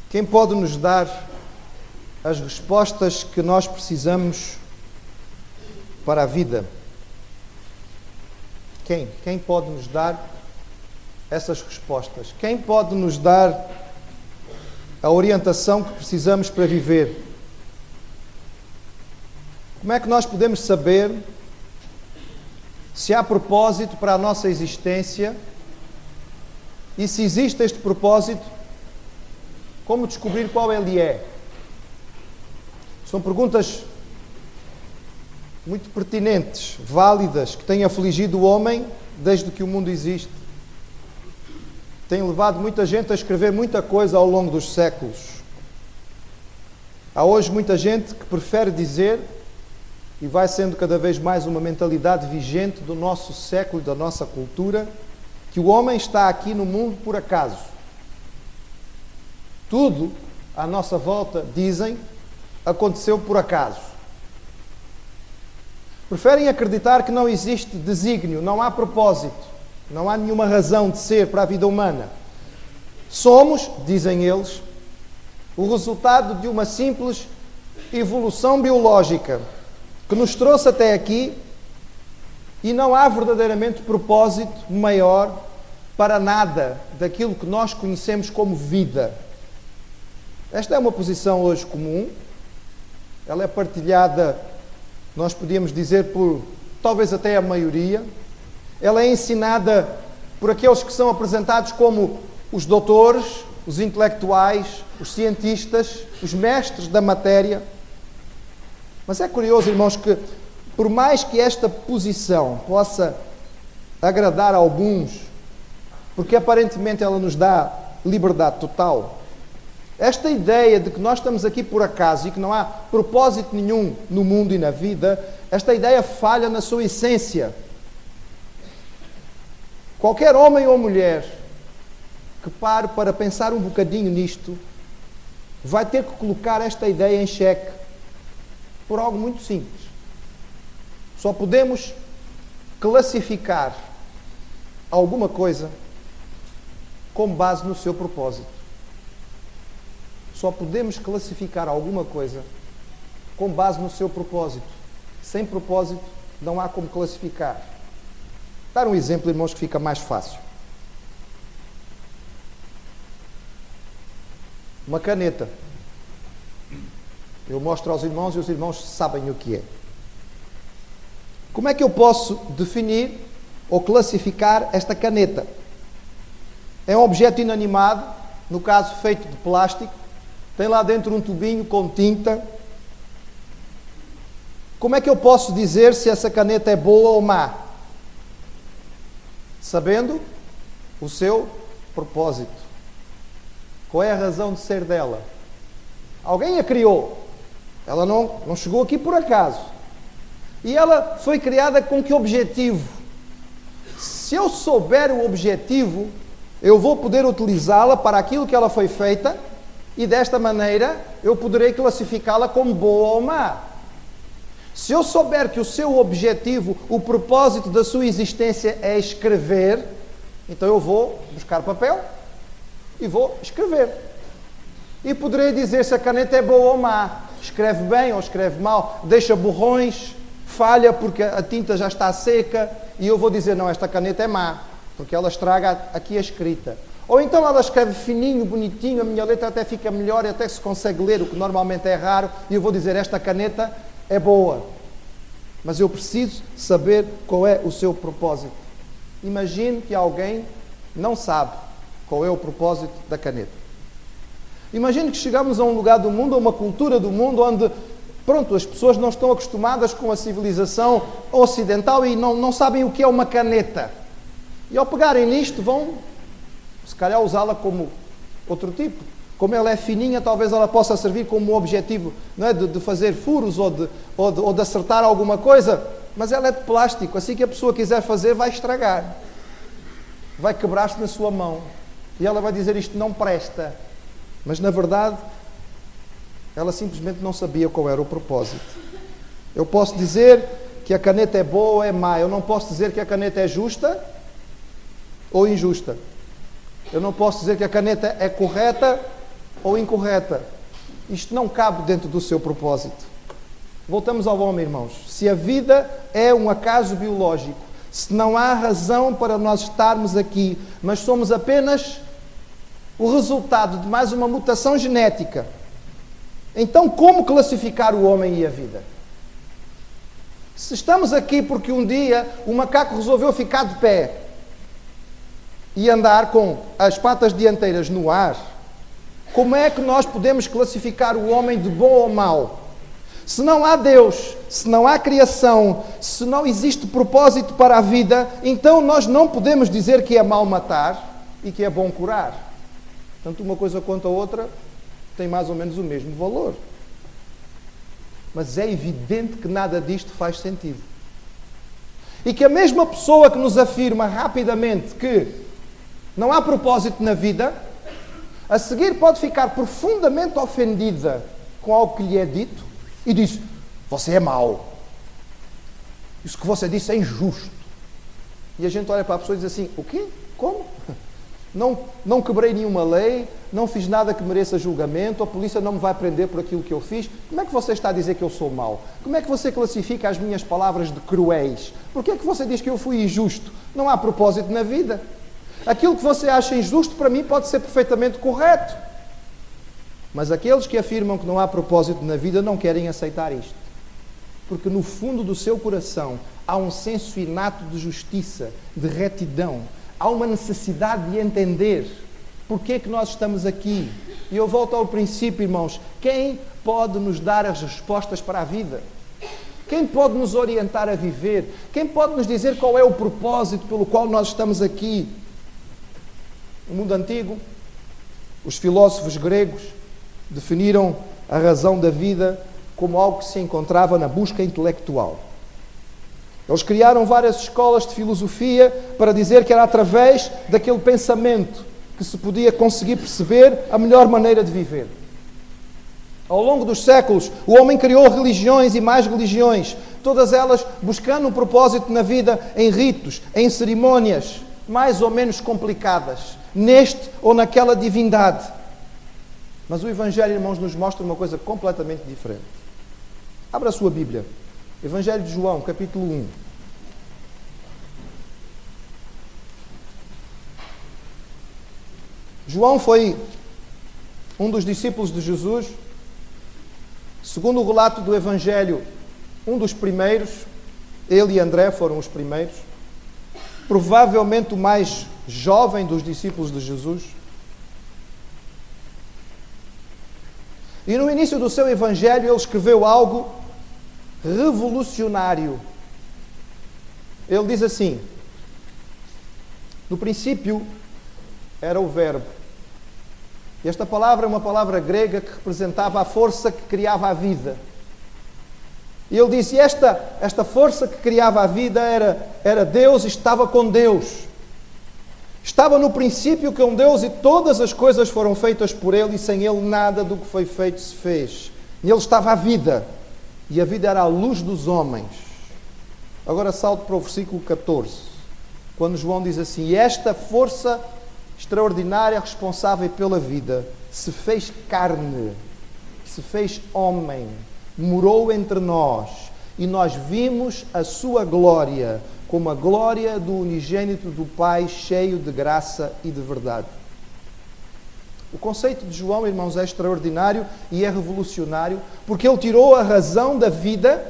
Quem pode nos dar as respostas que nós precisamos para a vida? Quem pode nos dar essas respostas? Quem pode nos dar a orientação que precisamos para viver? Como é que nós podemos saber se há propósito para a nossa existência? E se existe este propósito, como descobrir qual ele é? São perguntas muito pertinentes, válidas, que têm afligido o homem desde que o mundo existe. Tem levado muita gente a escrever muita coisa ao longo dos séculos. Há hoje muita gente que prefere dizer, e vai sendo cada vez mais uma mentalidade vigente do nosso século e da nossa cultura, que o homem está aqui no mundo por acaso. Tudo à nossa volta, dizem, aconteceu por acaso. Preferem acreditar que não existe desígnio, não há propósito, não há nenhuma razão de ser para a vida humana. Somos, dizem eles, o resultado de uma simples evolução biológica que nos trouxe até aqui, e não há verdadeiramente propósito maior para nada daquilo que nós conhecemos como vida. Esta é uma posição hoje comum. Ela é partilhada, nós podíamos dizer, por talvez até a maioria. Ela é ensinada por aqueles que são apresentados como os doutores, os intelectuais, os cientistas, os mestres da matéria. Mas é curioso, irmãos, que por mais que esta posição possa agradar a alguns, porque aparentemente ela nos dá liberdade total, esta ideia de que nós estamos aqui por acaso e que não há propósito nenhum no mundo e na vida, esta ideia falha na sua essência. Qualquer homem ou mulher que pare para pensar um bocadinho nisto, vai ter que colocar esta ideia em xeque por algo muito simples. Só podemos classificar alguma coisa com base no seu propósito. Só podemos classificar alguma coisa com base no seu propósito. Sem propósito, não há como classificar. Dar um exemplo, irmãos, que fica mais fácil. Uma caneta. Eu mostro aos irmãos e os irmãos sabem o que é. Como é que eu posso definir ou classificar esta caneta? É um objeto inanimado, no caso feito de plástico, tem lá dentro um tubinho com tinta. Como é que eu posso dizer se essa caneta é boa ou má? Sabendo o seu propósito. Qual é a razão de ser dela? Alguém a criou. Ela não chegou aqui por acaso. E ela foi criada com que objetivo? Se eu souber o objetivo, eu vou poder utilizá-la para aquilo que ela foi feita, e desta maneira eu poderei classificá-la como boa ou má. Se eu souber que o seu objetivo, o propósito da sua existência é escrever, então eu vou buscar papel e vou escrever. E poderei dizer se a caneta é boa ou má. Escreve bem ou escreve mal, deixa borrões, falha porque a tinta já está seca, e eu vou dizer, não, esta caneta é má, porque ela estraga aqui a escrita. Ou então ela escreve fininho, bonitinho, a minha letra até fica melhor e até se consegue ler, o que normalmente é raro, e eu vou dizer, esta caneta é boa. Mas eu preciso saber qual é o seu propósito. Imagine que alguém não sabe qual é o propósito da caneta. Imagine que chegamos a um lugar do mundo, a uma cultura do mundo, onde, pronto, as pessoas não estão acostumadas com a civilização ocidental e não sabem o que é uma caneta. E ao pegarem nisto vão, se calhar, usá-la como outro tipo. Como ela é fininha, talvez ela possa servir como objetivo, não é, de fazer furos ou de acertar alguma coisa, mas ela é de plástico, assim que a pessoa quiser fazer vai estragar. Vai quebrar-se na sua mão. E ela vai dizer, isto não presta. Mas, na verdade, ela simplesmente não sabia qual era o propósito. Eu posso dizer que a caneta é boa ou é má. Eu não posso dizer que a caneta é justa ou injusta. Eu não posso dizer que a caneta é correta ou incorreta. Isto não cabe dentro do seu propósito. Voltamos ao homem, irmãos. Se a vida é um acaso biológico, se não há razão para nós estarmos aqui, mas somos apenas o resultado de mais uma mutação genética, então como classificar o homem e a vida? Se estamos aqui porque um dia o macaco resolveu ficar de pé e andar com as patas dianteiras no ar, como é que nós podemos classificar o homem de bom ou mau? Se não há Deus, se não há criação, se não existe propósito para a vida, então nós não podemos dizer que é mau matar e que é bom curar. Tanto uma coisa quanto a outra tem mais ou menos o mesmo valor. Mas é evidente que nada disto faz sentido. E que a mesma pessoa que nos afirma rapidamente que não há propósito na vida, a seguir pode ficar profundamente ofendida com algo que lhe é dito e diz: você é mau. Isso que você disse é injusto. E a gente olha para a pessoa e diz assim: o quê? Como? Não quebrei nenhuma lei, não fiz nada que mereça julgamento, a polícia não me vai prender por aquilo que eu fiz. Como é que você está a dizer que eu sou mau? Como é que você classifica as minhas palavras de cruéis? Por que é que você diz que eu fui injusto? Não há propósito na vida. Aquilo que você acha injusto, para mim, pode ser perfeitamente correto. Mas aqueles que afirmam que não há propósito na vida não querem aceitar isto. Porque no fundo do seu coração há um senso inato de justiça, de retidão. Há uma necessidade de entender porque é que nós estamos aqui. E eu volto ao princípio, irmãos. Quem pode nos dar as respostas para a vida? Quem pode nos orientar a viver? Quem pode nos dizer qual é o propósito pelo qual nós estamos aqui? No mundo antigo, os filósofos gregos definiram a razão da vida como algo que se encontrava na busca intelectual. Eles criaram várias escolas de filosofia para dizer que era através daquele pensamento que se podia conseguir perceber a melhor maneira de viver. Ao longo dos séculos, o homem criou religiões e mais religiões, todas elas buscando um propósito na vida em ritos, em cerimônias mais ou menos complicadas, neste ou naquela divindade. Mas o Evangelho, irmãos, nos mostra uma coisa completamente diferente. Abra a sua Bíblia. Evangelho de João, capítulo 1. João foi um dos discípulos de Jesus. Segundo o relato do Evangelho, um dos primeiros. Ele e André foram os primeiros. Provavelmente o mais jovem dos discípulos de Jesus. E no início do seu Evangelho ele escreveu algo revolucionário. Ele diz assim: no princípio era o Verbo. E esta palavra é uma palavra grega que representava a força que criava a vida. E ele disse: esta força que criava a vida era Deus e estava com Deus. Estava no princípio com Deus e todas as coisas foram feitas por Ele e sem Ele nada do que foi feito se fez. Nele estava a vida e a vida era a luz dos homens. Agora salto para o versículo 14, quando João diz assim: e esta força extraordinária responsável pela vida se fez carne, se fez homem, morou entre nós e nós vimos a sua glória, como a glória do unigênito do Pai, cheio de graça e de verdade. O conceito de João, irmãos, é extraordinário e é revolucionário, porque ele tirou a razão da vida,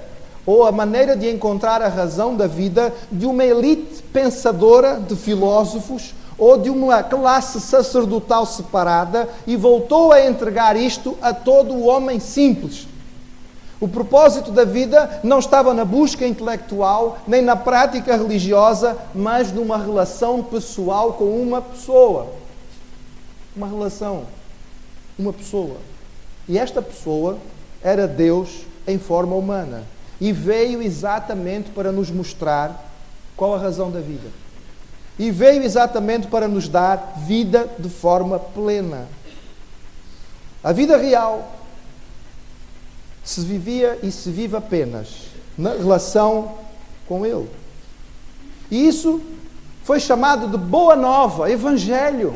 ou a maneira de encontrar a razão da vida, de uma elite pensadora de filósofos, ou de uma classe sacerdotal separada, e voltou a entregar isto a todo o homem simples. O propósito da vida não estava na busca intelectual, nem na prática religiosa, mas numa relação pessoal com uma pessoa. Uma relação. Uma pessoa. E esta pessoa era Deus em forma humana. E veio exatamente para nos mostrar qual a razão da vida. E veio exatamente para nos dar vida de forma plena. A vida real se vivia e se vive apenas na relação com Ele. E isso foi chamado de Boa Nova, Evangelho.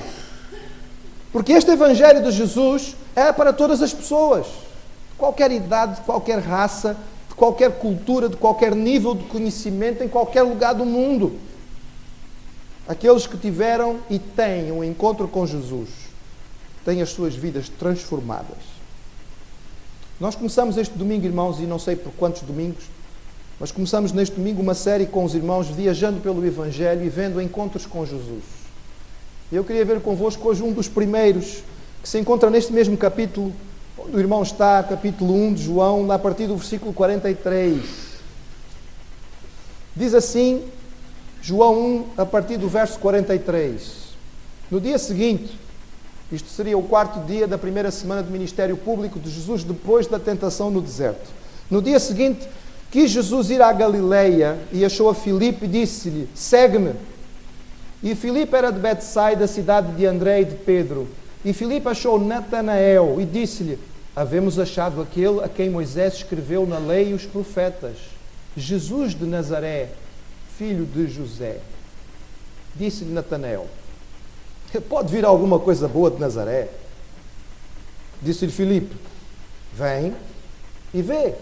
Porque este Evangelho de Jesus é para todas as pessoas, de qualquer idade, de qualquer raça, de qualquer cultura, de qualquer nível de conhecimento, em qualquer lugar do mundo. Aqueles que tiveram e têm um encontro com Jesus, têm as suas vidas transformadas. Nós começamos este domingo, irmãos, e não sei por quantos domingos, mas começamos neste domingo uma série com os irmãos, viajando pelo Evangelho e vendo encontros com Jesus. Eu queria ver convosco hoje um dos primeiros, que se encontra neste mesmo capítulo, onde o irmão está, capítulo 1 de João, a partir do versículo 43. Diz assim, João 1, a partir do verso 43. No dia seguinte, isto seria o 4º dia da primeira semana do ministério público de Jesus, depois da tentação no deserto. No dia seguinte, quis Jesus ir à Galileia e achou a Filipe e disse-lhe, segue-me. E Filipe era de Betsaida, cidade de André e de Pedro. E Filipe achou Natanael e disse-lhe, havemos achado aquele a quem Moisés escreveu na lei e os profetas, Jesus de Nazaré, filho de José. Disse-lhe Natanael, pode vir alguma coisa boa de Nazaré? Disse-lhe Filipe, vem e vê.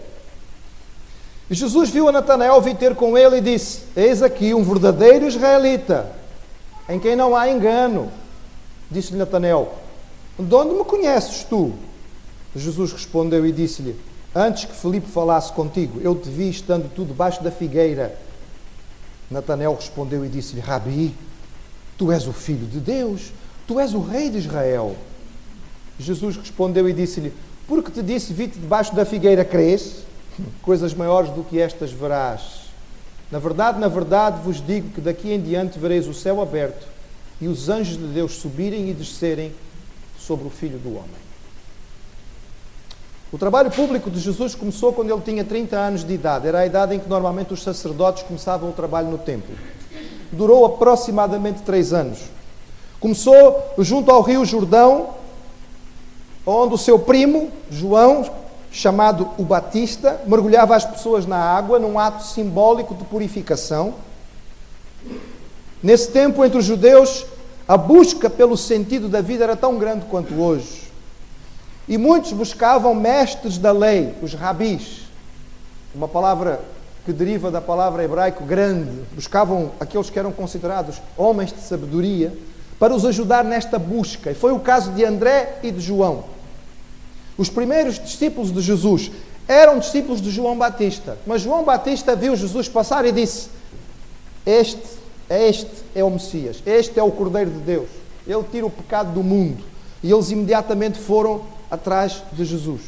E Jesus viu a Natanael vir ter com ele e disse, eis aqui um verdadeiro israelita, em quem não há engano. Disse-lhe Natanael, de onde me conheces tu? Jesus respondeu e disse-lhe, antes que Filipe falasse contigo, eu te vi estando tu debaixo da figueira. Natanael respondeu e disse-lhe, Rabi, tu és o Filho de Deus, tu és o Rei de Israel. Jesus respondeu e disse-lhe, porque te disse, vi-te debaixo da figueira, crês? Coisas maiores do que estas verás. Na verdade vos digo que daqui em diante vereis o céu aberto e os anjos de Deus subirem e descerem sobre o Filho do Homem. O trabalho público de Jesus começou quando ele tinha 30 anos de idade. Era a idade em que normalmente os sacerdotes começavam o trabalho no templo. Durou aproximadamente 3 anos. Começou junto ao rio Jordão, onde o seu primo, João, chamado o Batista, mergulhava as pessoas na água num ato simbólico de purificação. Nesse tempo, entre os judeus, a busca pelo sentido da vida era tão grande quanto hoje. E muitos buscavam mestres da lei, os rabis, uma palavra que deriva da palavra hebraico grande. Buscavam aqueles que eram considerados homens de sabedoria para os ajudar nesta busca. E foi o caso de André e de João. Os primeiros discípulos de Jesus eram discípulos de João Batista. Mas João Batista viu Jesus passar e disse, este é o Messias, este é o Cordeiro de Deus. Ele tira o pecado do mundo. E eles imediatamente foram atrás de Jesus.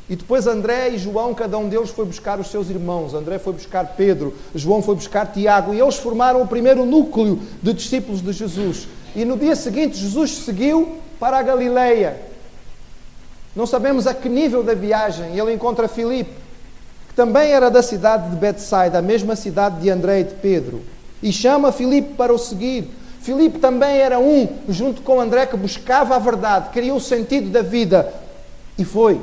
E depois André e João, cada um deles foi buscar os seus irmãos. André foi buscar Pedro, João foi buscar Tiago. E eles formaram o primeiro núcleo de discípulos de Jesus. E no dia seguinte Jesus seguiu para a Galileia. Não sabemos a que nível da viagem. Ele encontra Filipe, que também era da cidade de Betsaida, a mesma cidade de André e de Pedro. E chama Filipe para o seguir. Filipe também era junto com André, que buscava a verdade, queria o sentido da vida. E foi.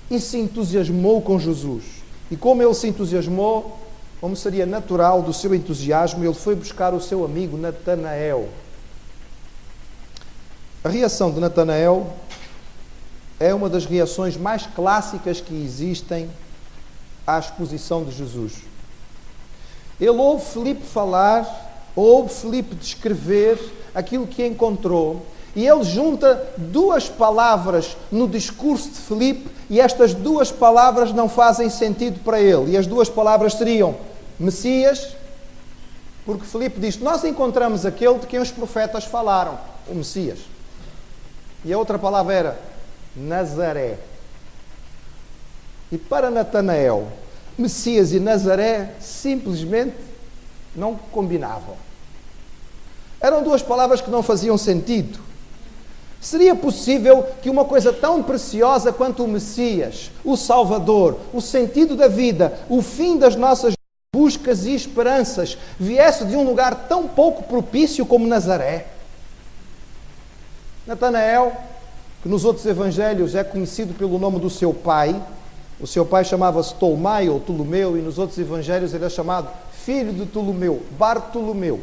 E se entusiasmou com Jesus. E como ele se entusiasmou, como seria natural do seu entusiasmo, ele foi buscar o seu amigo Natanael. A reação de Natanael é uma das reações mais clássicas que existem à exposição de Jesus. Ele ouve Filipe falar, ouve Filipe descrever aquilo que encontrou, e ele junta 2 palavras no discurso de Filipe, e estas 2 palavras não fazem sentido para ele. E as 2 palavras seriam Messias, porque Filipe diz, nós encontramos aquele de quem os profetas falaram, o Messias. E a outra palavra era Nazaré. E para Natanael, Messias e Nazaré simplesmente não combinavam. Eram 2 palavras que não faziam sentido. Seria possível que uma coisa tão preciosa quanto o Messias, o Salvador, o sentido da vida, o fim das nossas buscas e esperanças, viesse de um lugar tão pouco propício como Nazaré? Natanael, que nos outros evangelhos é conhecido pelo nome do seu pai, o seu pai chamava-se Tolmai ou Ptolomeu, e nos outros evangelhos ele é chamado filho de Ptolomeu, Bartolomeu.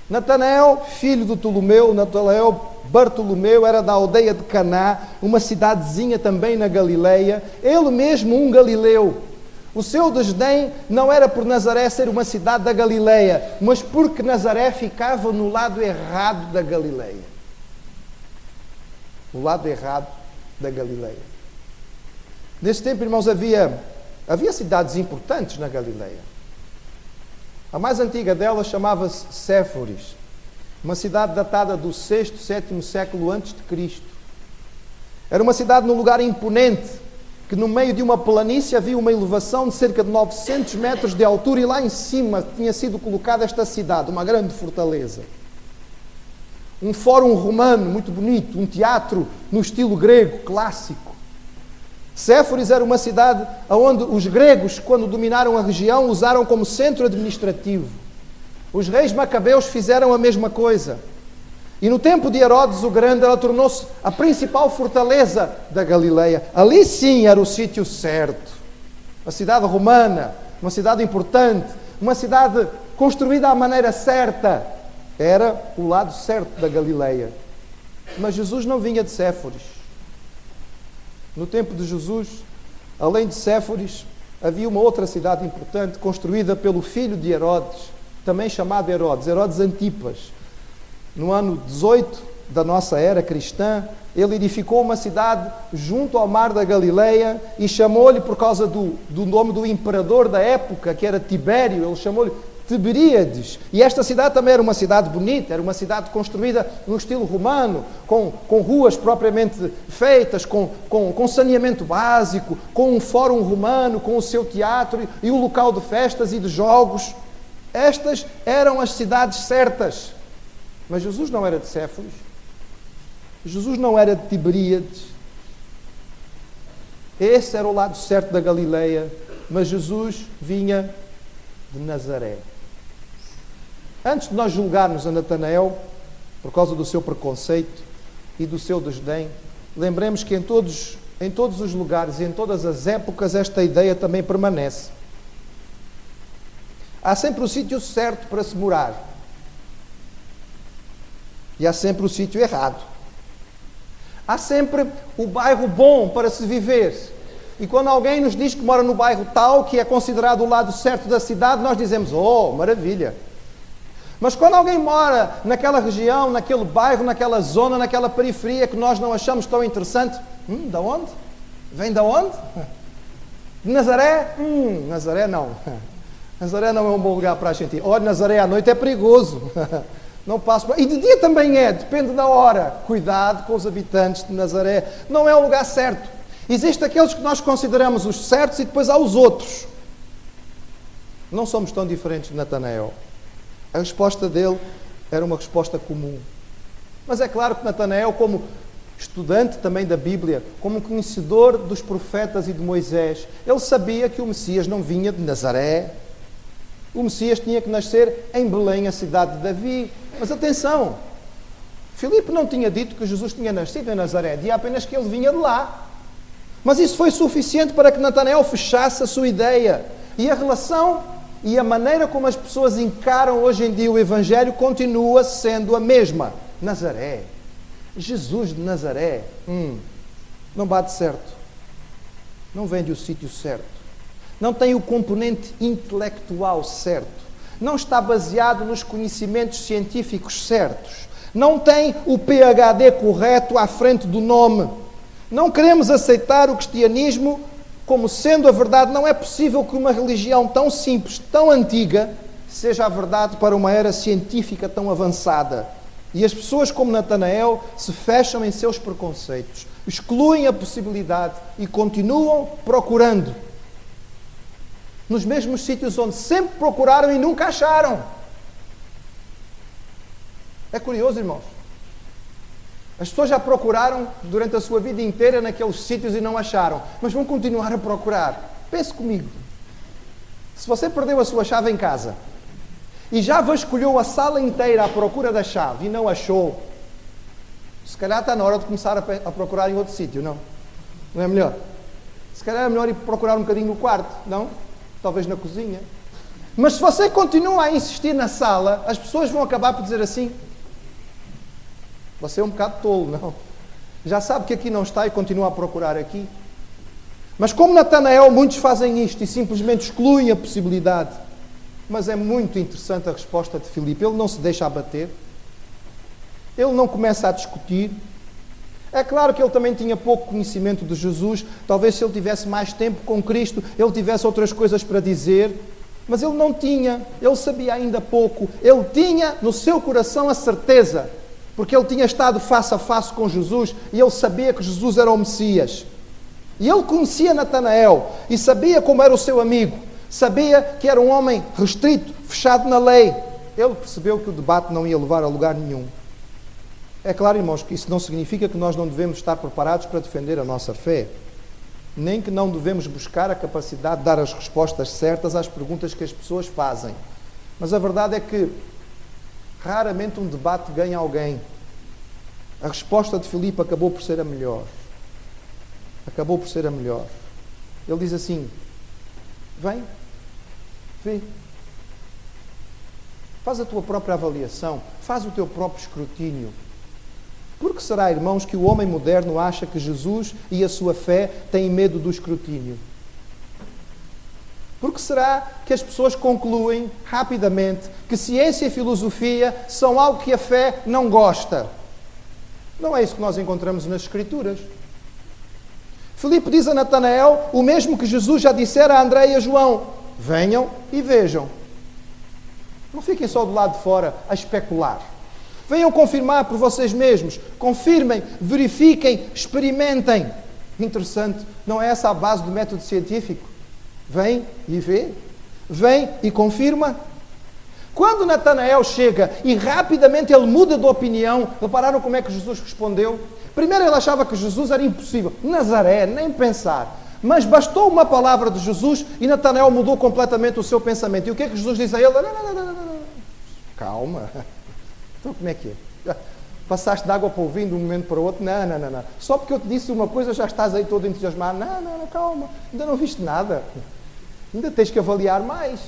Natanael, filho de Ptolomeu, Natanael Bartolomeu, era da aldeia de Caná, uma cidadezinha também na Galileia, ele mesmo um galileu. O seu desdém não era por Nazaré ser uma cidade da Galileia, mas porque Nazaré ficava no lado errado da Galileia. No lado errado da Galileia. Nesse tempo, irmãos, havia cidades importantes na Galileia. A mais antiga delas chamava-se Séforis, uma cidade datada do 6º, 7º século antes de Cristo. Era uma cidade num lugar imponente, que no meio de uma planície havia uma elevação de cerca de 900 metros de altura e lá em cima tinha sido colocada esta cidade, uma grande fortaleza. Um fórum romano muito bonito, um teatro no estilo grego, clássico. Séforis era uma cidade onde os gregos, quando dominaram a região, usaram como centro administrativo. Os reis macabeus fizeram a mesma coisa. E no tempo de Herodes o Grande, ela tornou-se a principal fortaleza da Galileia. Ali sim era o sítio certo. A cidade romana, uma cidade importante, uma cidade construída à maneira certa. Era o lado certo da Galileia. Mas Jesus não vinha de Séforis. No tempo de Jesus, além de Séforis, havia uma outra cidade importante, construída pelo filho de Herodes, também chamado Herodes, Herodes Antipas. No ano 18 da nossa era cristã, ele edificou uma cidade junto ao mar da Galileia e chamou-lhe, por causa do nome do imperador da época, que era Tibério, ele chamou-lhe Tiberíades. E esta cidade também era uma cidade bonita, era uma cidade construída no estilo romano, com ruas propriamente feitas, com saneamento básico, com um fórum romano, com o seu teatro e o local de festas e de jogos. Estas eram as cidades certas. Mas Jesus não era de Séforis. Jesus não era de Tiberíades. Esse era o lado certo da Galileia, mas Jesus vinha de Nazaré. Antes de nós julgarmos a Natanael, por causa do seu preconceito e do seu desdém, lembremos que em todos os lugares e em todas as épocas esta ideia também permanece. Há sempre o sítio certo para se morar. E há sempre o sítio errado. Há sempre o bairro bom para se viver. E quando alguém nos diz que mora no bairro tal, que é considerado o lado certo da cidade, nós dizemos, oh, maravilha. Mas quando alguém mora naquela região, naquele bairro, naquela zona, naquela periferia que nós não achamos tão interessante, de onde? Vem de onde? De Nazaré? Nazaré não. Nazaré não é um bom lugar para a gente ir. Olha, Nazaré à noite é perigoso. Não passo. E de dia também é, depende da hora. Cuidado com os habitantes de Nazaré. Não é o lugar certo. Existem aqueles que nós consideramos os certos e depois há os outros. Não somos tão diferentes de Natanael. A resposta dele era uma resposta comum. Mas é claro que Natanael, como estudante também da Bíblia, como conhecedor dos profetas e de Moisés, ele sabia que o Messias não vinha de Nazaré. O Messias tinha que nascer em Belém, a cidade de Davi. Mas atenção, Filipe não tinha dito que Jesus tinha nascido em Nazaré, dizia apenas que ele vinha de lá. Mas isso foi suficiente para que Natanael fechasse a sua ideia. E a relação e a maneira como as pessoas encaram hoje em dia o Evangelho continua sendo a mesma. Nazaré. Jesus de Nazaré. Não bate certo. Não vem do sítio certo. Não tem o componente intelectual certo. Não está baseado nos conhecimentos científicos certos. Não tem o PhD correto à frente do nome. Não queremos aceitar o cristianismo como sendo a verdade. Não é possível que uma religião tão simples, tão antiga, seja a verdade para uma era científica tão avançada. E as pessoas como Natanael se fecham em seus preconceitos, excluem a possibilidade e continuam procurando. Nos mesmos sítios onde sempre procuraram e nunca acharam. É curioso, irmãos. As pessoas já procuraram durante a sua vida inteira naqueles sítios e não acharam, mas vão continuar a procurar. Pense comigo. Se você perdeu a sua chave em casa e já vasculhou a sala inteira à procura da chave e não achou, se calhar está na hora de começar a procurar em outro sítio, não? Não é melhor? Se calhar é melhor ir procurar um bocadinho no quarto, não? Talvez na cozinha. Mas se você continua a insistir na sala, as pessoas vão acabar por dizer assim: você é um bocado tolo, não? Já sabe que aqui não está e continua a procurar aqui. Mas como Natanael, muitos fazem isto e simplesmente excluem a possibilidade. Mas é muito interessante a resposta de Filipe. Ele não se deixa abater. Ele não começa a discutir. É claro que ele também tinha pouco conhecimento de Jesus. Talvez se ele tivesse mais tempo com Cristo, ele tivesse outras coisas para dizer. Mas ele não tinha. Ele sabia ainda pouco. Ele tinha no seu coração a certeza. Porque ele tinha estado face a face com Jesus e ele sabia que Jesus era o Messias. E ele conhecia Natanael e sabia como era o seu amigo. Sabia que era um homem restrito, fechado na lei. Ele percebeu que o debate não ia levar a lugar nenhum. É claro, irmãos, que isso não significa que nós não devemos estar preparados para defender a nossa fé. Nem que não devemos buscar a capacidade de dar as respostas certas às perguntas que as pessoas fazem. Mas a verdade é que raramente um debate ganha alguém. A resposta de Filipe acabou por ser a melhor. Acabou por ser a melhor. Ele diz assim: vem, vê. Faz a tua própria avaliação. Faz o teu próprio escrutínio. Por que será, irmãos, que o homem moderno acha que Jesus e a sua fé têm medo do escrutínio? Por que será que as pessoas concluem rapidamente que ciência e filosofia são algo que a fé não gosta? Não é isso que nós encontramos nas Escrituras. Filipe diz a Natanael o mesmo que Jesus já dissera a André e a João: venham e vejam. Não fiquem só do lado de fora a especular. Venham confirmar por vocês mesmos. Confirmem, verifiquem, experimentem. Interessante, não é essa a base do método científico? Vem e vê. Vem e confirma. Quando Natanael chega e rapidamente ele muda de opinião, repararam como é que Jesus respondeu? Primeiro ele achava que Jesus era impossível. Nazaré, nem pensar. Mas bastou uma palavra de Jesus e Natanael mudou completamente o seu pensamento. E o que é que Jesus diz a ele? Não. Calma. Então como é que é? Passaste de água para o vinho de um momento para o outro? Não. Só porque eu te disse uma coisa já estás aí todo entusiasmado. Não, calma. Ainda não viste nada. Ainda tens que avaliar mais.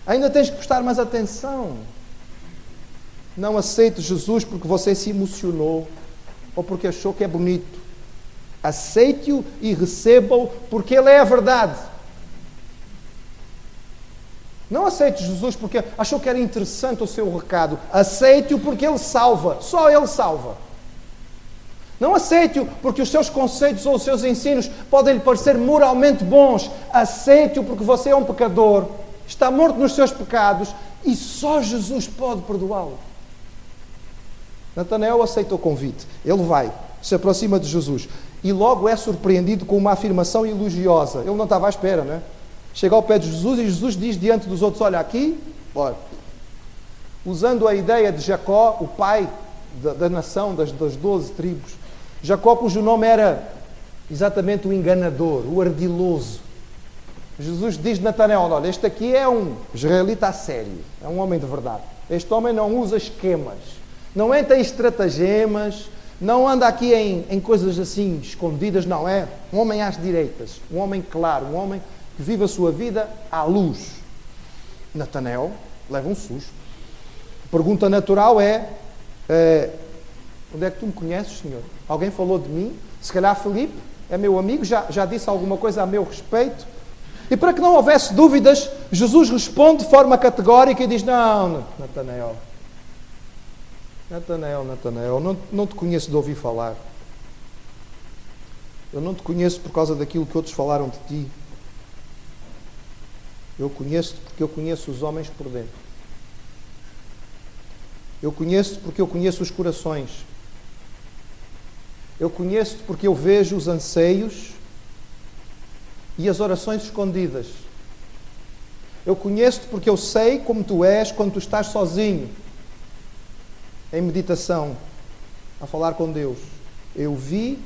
Ainda tens que prestar mais atenção. Não aceite Jesus porque você se emocionou ou porque achou que é bonito. Aceite-o e receba-o porque ele é a verdade. Não aceite Jesus porque achou que era interessante o seu recado. Aceite-o porque ele salva. Só ele salva. Não aceite-o porque os seus conceitos ou os seus ensinos podem lhe parecer moralmente bons. Aceite-o porque você é um pecador, está morto nos seus pecados e só Jesus pode perdoá-lo. Natanael aceita o convite. Ele vai, se aproxima de Jesus e logo é surpreendido com uma afirmação elogiosa. Ele não estava à espera, não é? Chega ao pé de Jesus e Jesus diz diante dos outros: olha aqui, olha. Usando a ideia de Jacó, o pai da nação, das 12 tribos. Jacó, cujo nome era exatamente o enganador, o ardiloso. Jesus diz de Natanael: olha, este aqui é um israelita a sério, é um homem de verdade. Este homem não usa esquemas, não entra em estratagemas, não anda aqui em coisas assim escondidas, não. É um homem às direitas, um homem claro, um homem que vive a sua vida à luz. Natanael leva um susto. A pergunta natural é: onde é que tu me conheces, Senhor? Alguém falou de mim? Se calhar Filipe é meu amigo, já disse alguma coisa a meu respeito. E para que não houvesse dúvidas, Jesus responde de forma categórica e diz: não, Natanael, não te conheço de ouvir falar. Eu não te conheço por causa daquilo que outros falaram de ti. Eu conheço-te porque eu conheço os homens por dentro. Eu conheço-te porque eu conheço os corações. Eu conheço-te porque eu vejo os anseios e as orações escondidas. Eu conheço-te porque eu sei como tu és quando tu estás sozinho, em meditação, a falar com Deus. Eu vi,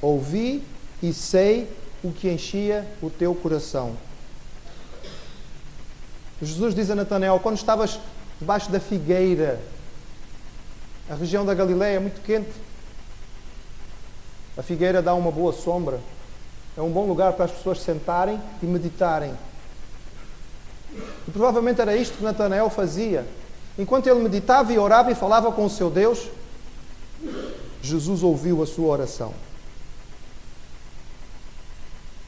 ouvi e sei o que enchia o teu coração. Jesus diz a Natanael: quando estavas debaixo da figueira, a região da Galileia é muito quente. A figueira dá uma boa sombra. É um bom lugar para as pessoas sentarem e meditarem. E provavelmente era isto que Natanael fazia. Enquanto ele meditava e orava e falava com o seu Deus, Jesus ouviu a sua oração.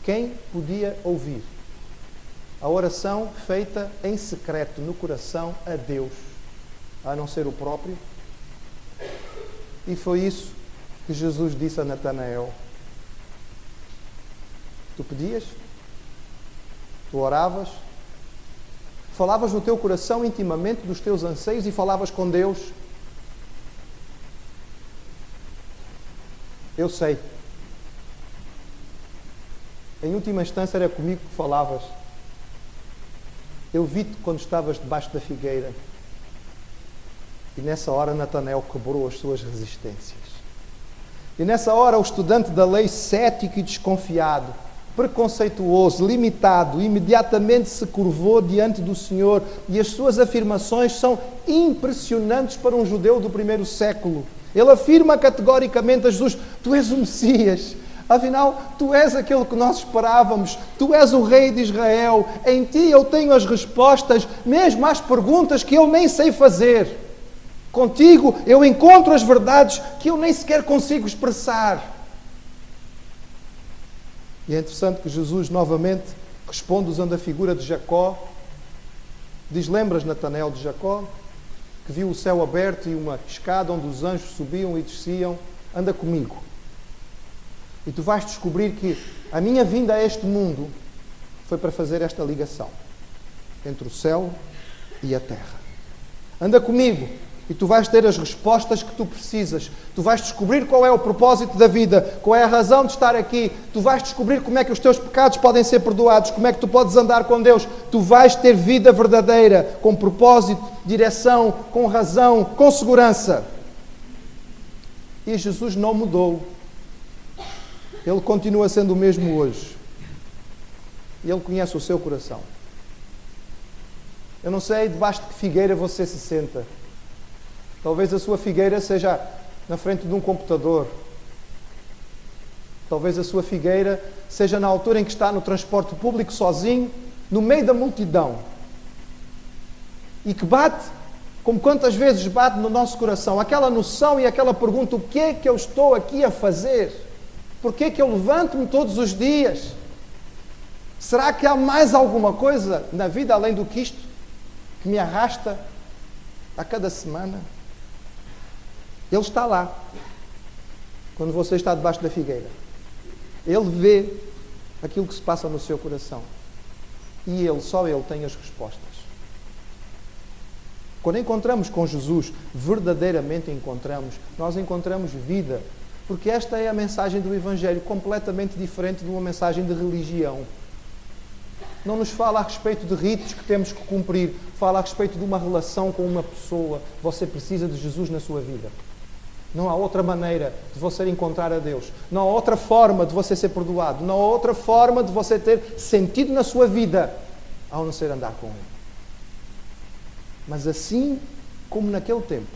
Quem podia ouvir a oração feita em secreto no coração a Deus, a não ser o próprio? E foi isso que Jesus disse a Natanael. Tu pedias, tu oravas, falavas no teu coração intimamente dos teus anseios e falavas com Deus. Eu sei. Em última instância era comigo que falavas. Eu vi-te quando estavas debaixo da figueira. E nessa hora Natanael quebrou as suas resistências. E nessa hora o estudante da lei, cético e desconfiado, preconceituoso, limitado, imediatamente se curvou diante do Senhor. E as suas afirmações são impressionantes para um judeu do primeiro século. Ele afirma categoricamente a Jesus: tu és o Messias. Afinal, tu és aquele que nós esperávamos. Tu és o Rei de Israel. Em ti eu tenho as respostas, mesmo às perguntas que eu nem sei fazer. Contigo eu encontro as verdades que eu nem sequer consigo expressar. E é interessante que Jesus novamente responde usando a figura de Jacó. Diz: lembras, Natanael, de Jacó, que viu o céu aberto e uma escada onde os anjos subiam e desciam? Anda comigo. E tu vais descobrir que a minha vinda a este mundo foi para fazer esta ligação entre o céu e a terra. Anda comigo e tu vais ter as respostas que tu precisas. Tu vais descobrir qual é o propósito da vida, qual é a razão de estar aqui. Tu vais descobrir como é que os teus pecados podem ser perdoados, como é que tu podes andar com Deus. Tu vais ter vida verdadeira, com propósito, direção, com razão, com segurança. E Jesus não mudou. Ele continua sendo o mesmo hoje. E Ele conhece o seu coração. Eu não sei debaixo de que figueira você se senta. Talvez a sua figueira seja na frente de um computador. Talvez a sua figueira seja na altura em que está no transporte público sozinho, no meio da multidão. E que bate, como quantas vezes bate no nosso coração, aquela noção e aquela pergunta: o que é que eu estou aqui a fazer? Por que é que eu levanto-me todos os dias? Será que há mais alguma coisa na vida além do que isto que me arrasta a cada semana? Ele está lá, quando você está debaixo da figueira. Ele vê aquilo que se passa no seu coração. E só Ele tem as respostas. Quando encontramos com Jesus, verdadeiramente encontramos, nós encontramos vida. Porque esta é a mensagem do Evangelho, completamente diferente de uma mensagem de religião. Não nos fala a respeito de ritos que temos que cumprir, fala a respeito de uma relação com uma pessoa. Você precisa de Jesus na sua vida. Não há outra maneira de você encontrar a Deus. Não há outra forma de você ser perdoado. Não há outra forma de você ter sentido na sua vida, a não ser andar com Ele. Mas assim como naquele tempo,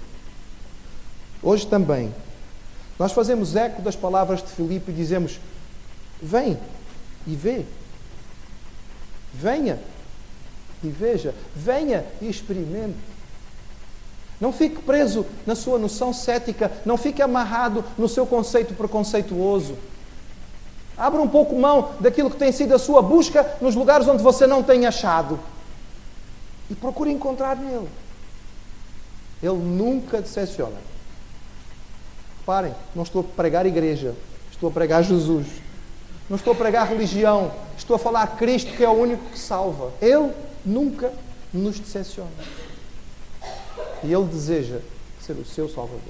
hoje também, nós fazemos eco das palavras de Filipe e dizemos: vem e vê. Venha e veja. Venha e experimente. Não fique preso na sua noção cética. Não fique amarrado no seu conceito preconceituoso. Abra um pouco mão daquilo que tem sido a sua busca nos lugares onde você não tem achado. E procure encontrar nele. Ele nunca decepciona. Reparem, não estou a pregar igreja, estou a pregar Jesus. Não estou a pregar religião, estou a falar Cristo, que é o único que salva. Ele nunca nos decepciona. E Ele deseja ser o seu Salvador.